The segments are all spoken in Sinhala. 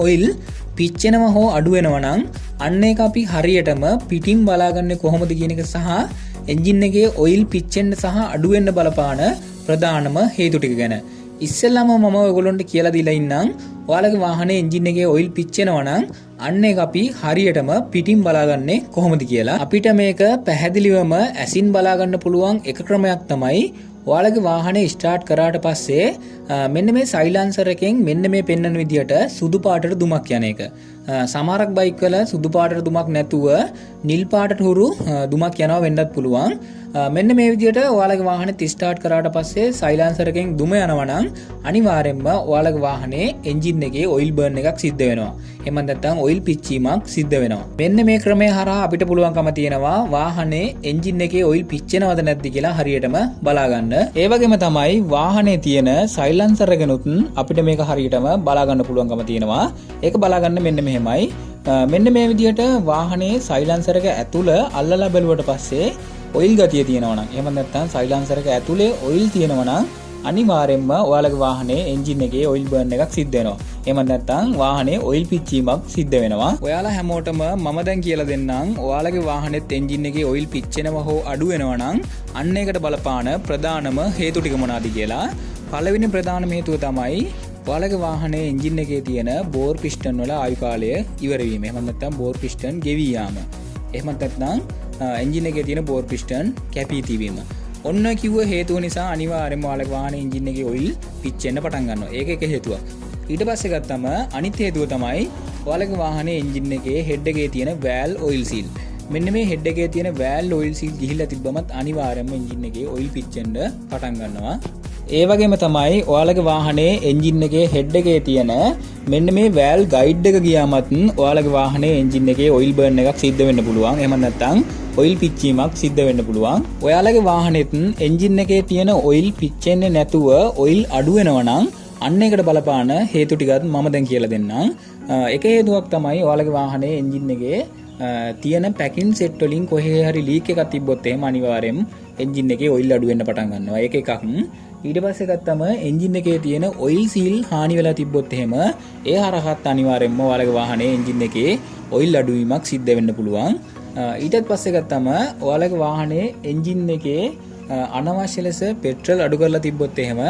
ඔයිල් පිච්චෙනවා හෝ අඩු වෙනවා නම් අන්න ඒක අපි හරියටම පිටින් බලාගන්නේ කොහොමද කියන එක සහ එන්ජින් එකේ ඔයිල් පිච්චෙන්න සහ අඩු වෙන්න බලපාන ප්‍රධානම හේතු ටික ගැන ඉස්සෙල්ලාම මම ඔයගොල්ලන්ට කියලා දීලා ඉන්නම්. ඔයාලගේ වාහනේ එන්ජින් එකේ ඔයිල් පිච්චෙනවා නම් අන්න ඒක අපි හරියටම පිටින් බලාගන්නේ කොහොමද කියලා. අපිට මේක පැහැදිලිවම ඇසින් බලාගන්න පුළුවන් එක ක්‍රමයක් තමයි ඔයාලගේ වාහනේ ස්ටාර්ට් කරාට පස්සේ මෙන්න මේ සයිලන්සර් එකෙන් මෙන්න මේ පෙන්වන විදියට සුදු පාටට දුමක් යන එක. සමහරක් බයික් වල සුදු පාටට දුමක් නැතුව නිල් පාටට හුරු දුමක් යනවා වෙන්නත් පුළුවන්. මෙන්න මේ විදියට ඔයාලගේ වාහනේ ස්ටාර්ට් කරාට පස්සේ සයිලන්සර් එකෙන් දුම යනවා නම් අනිවාර්යෙන්ම ඔයාලගේ වාහනේ එන්ජින් එකේ ඔයිල් බර්න් එකක් සිද්ධ වෙනවා. එහෙම නැත්නම් ඔයිල් පිච්චීමක් සිද්ධ වෙනවා. මෙන්න මේ ක්‍රමය හරහා අපිට පුළුවන්කම තියෙනවා වාහනේ එන්ජින් එකේ ඔයිල් පිච්චෙනවද නැද්ද කියලා හරියටම බලාගන්න. ඒ වගේම තමයි වාහනේ තියෙන සයිලන්සර් එකනොත් අපිට මේක හරියටම බලාගන්න පුළුවන්කම තියෙනවා. ඒක බලාගන්න මෙන්න මෙහෙමයි. මෙන්න මේ විදිහට වාහනේ සයිලන්සර් එක ඇතුළ අල්ලලා බැලුවට පස්සේ ඔයිල් ගතිය තියෙනවා නම් එහෙම නැත්නම් සයිලන්සර් එක ඇතුලේ ඔයිල් තියෙනවා නම් අනිවාර්යෙන්ම ඔයාලගේ වාහනේ එන්ජින් එකේ ඔයිල් බර්න් එකක් සිද්ධ වෙනවා. එහෙම නැත්නම් වාහනේ ඔයිල් පිච්චීමක් සිද්ධ වෙනවා. ඔයාලා හැමෝටම මම දැන් කියලා දෙන්නම්. ඔයාලගේ වාහනේත් එන්ජින් එකේ ඔයිල් පිච්චෙනවා හෝ අඩු වෙනවා නම් අන්න ඒකට බලපාන ප්‍රධානම හේතු ටික මොනවාද කියලා. පළවෙනි ප්‍රධානම හේතුව තමයි ඔයාලගේ වාහනේ එන්ජින් එකේ තියෙන බෝර් පිස්ටන් වල ආයු කාලය ඉවර වීම. එහෙම නැත්නම් බෝර් පිස්ටන් ගෙවි යාම. එහෙම නැත්නම් එන්ජින් එකේ තියෙන බෝර් පිස්ටන් කැපී තිබීම. ඔන්න කිව්ව හේතුව නිසා අනිවාර්යෙන්ම ඔයාලගේ වාහනේ එන්ජින් එකේ ඔයිල් පිච්චෙන්න පටන් ගන්නවා. ඒක එක හේතුවක්. ඊට පස්සේ ගත්තම අනිත් හේතුව තමයි ඔයාලගේ වාහනේ එන්ජින් එකේ හෙඩ් එකේ තියෙන වැල් ඔයිල් සීල්. මෙන්න මේ හෙඩ් එකේ තියෙන වැල් ඔයිල් සීල් ගිහිල්ලා තිබ්බමත් අනිවාර්යෙන්ම එන්ජින් එකේ ඔයිල් පිච්චෙන්න පටන් ගන්නවා. ඒ වගේම තමයි ඔයාලගේ වාහනේ එන්ජින් එකේ හෙඩ් එකේ තියෙන මෙන්න මේ වැල් ගයිඩ් එක ගියාමත් ඔයාලගේ වාහනේ එන්ජින් එකේ ඔයිල් බර්න් එකක් සිද්ධ වෙන්න පුළුවන්. එහෙම නැත්නම් ඔයිල් පිච්චීමක් සිද්ධ වෙන්න පුළුවන්. ඔයාලගේ වාහනේත් එන්ජින් එකේ තියෙන ඔයිල් පිච්චෙන්නේ නැතුව ඔයිල් අඩු වෙනවා නම් අන්න ඒකට බලපාන හේතු ටිකත් මම දැන් කියලා දෙන්නම්. එක හේතුවක් තමයි ඔයාලගේ වාහනේ එන්ජින් එකේ තියෙන පැකින් සෙට් වලින් කොහේ හරි ලීක් එකක් තිබ්බොත් එහෙම අනිවාර්යෙන් එන්ජින් එකේ ඔයිල් අඩු වෙන්න පටන් ගන්නවා. ඒක එකක්. ඊට පස්සේ ගත්තම එන්ජින් එකේ තියෙන ඔයිල් සීල් හානි වෙලා තිබ්බොත් එහෙම ඒ හරහත් අනිවාර්යෙන්ම ඔයාලගේ වාහනේ එන්ජින් එකේ ඔයිල් අඩු වීමක් සිද්ධ වෙන්න පුළුවන්. ඊටත් පස්සේ ගත්තම ඔයාලගේ වාහනේ එන්ජින් එකේ අනවශ්‍ය ලෙස පෙට්‍රල් අඩු කරලා තිබ්බොත් එහෙම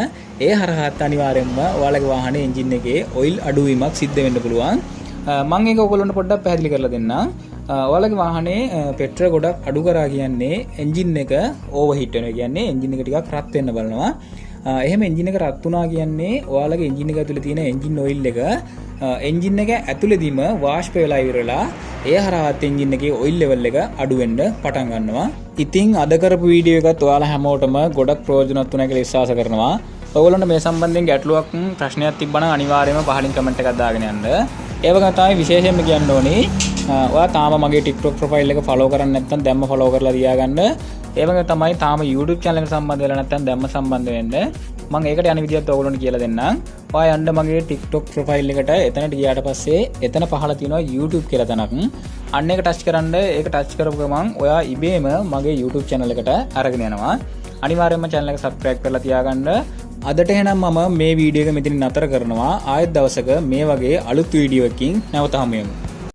ඒ හරහත් අනිවාර්යෙන්ම ඔයාලගේ වාහනේ එන්ජින් එකේ ඔයිල් අඩු වීමක් සිද්ධ වෙන්න පුළුවන්. මම ඒක ඔයගොල්ලන්ට පොඩ්ඩක් පැහැදිලි කරලා දෙන්නම්. ඔයාලගේ වාහනේ පෙට්‍රල් ගොඩක් අඩු කරා කියන්නේ එන්ජින් එක ඕවර්හීට් වෙනවා කියන්නේ එන්ජින් එක ටිකක් රත් වෙන්න බලනවා. එහෙම එන්ජින් එක රත් වුණා කියන්නේ ඔයාලගේ එන්ජින් එක ඇතුලේ තියෙන එන්ජින් ඔයිල් එක එන්ජින් එක ඇතුලේදීම වාෂ්ප වෙලා ඉවරලා ඒ හරහත් එන්ජින් එකේ ඔයිල් ලෙවල් එක අඩු වෙන්න පටන් ගන්නවා. ඉතින් අද කරපු වීඩියෝ එකත් ඔයාලා හැමෝටම ගොඩක් ප්‍රයෝජනවත් වුණා කියලා විශ්වාස කරනවා. ඔයගොල්ලන්ට මේ සම්බන්ධයෙන් ගැටලුවක් ප්‍රශ්නයක් තිබ්බනම් අනිවාර්යයෙන්ම පහලින් කමෙන්ට් එකක් දාගෙන යන්න. ඒ වගේම තමයි විශේෂයෙන්ම කියන්න ඕනේ ඔයා තාම මගේ TikTok ප්‍රොෆයිල් එක ෆලෝ කරන්නේ නැත්නම් දැම්ම ෆලෝ කරලා තියාගන්න. ඒ වගේම තමයි තාම YouTube channel එකට සම්බන්ධ වෙලා නැත්නම් දැම්ම සම්බන්ධ වෙන්න. මම ඒකට යන විදිහත් ඔයගොල්ලන්ට කියලා දෙන්නම්. ඔයා යන්න මගේ TikTok ප්‍රොෆයිල් එකට එතනට ගියාට පස්සේ එතන පහළ තියෙනවා YouTube කියලා තැනක්. අන්න ඒක ටච් කරන්න. ඒක ටච් කරපු ගමන් ඔයා ඉබේම මගේ YouTube channel එකට අරගෙන යනවා. අනිවාර්යයෙන්ම channel එක subscribe කරලා තියාගන්න. අදට එහෙනම් මම මේ වීඩියෝ එක මෙතනින් නතර කරනවා. ආයෙත් දවසක මේ වගේ අලුත් වීඩියෝ එකකින් නැවත හමු වෙමු.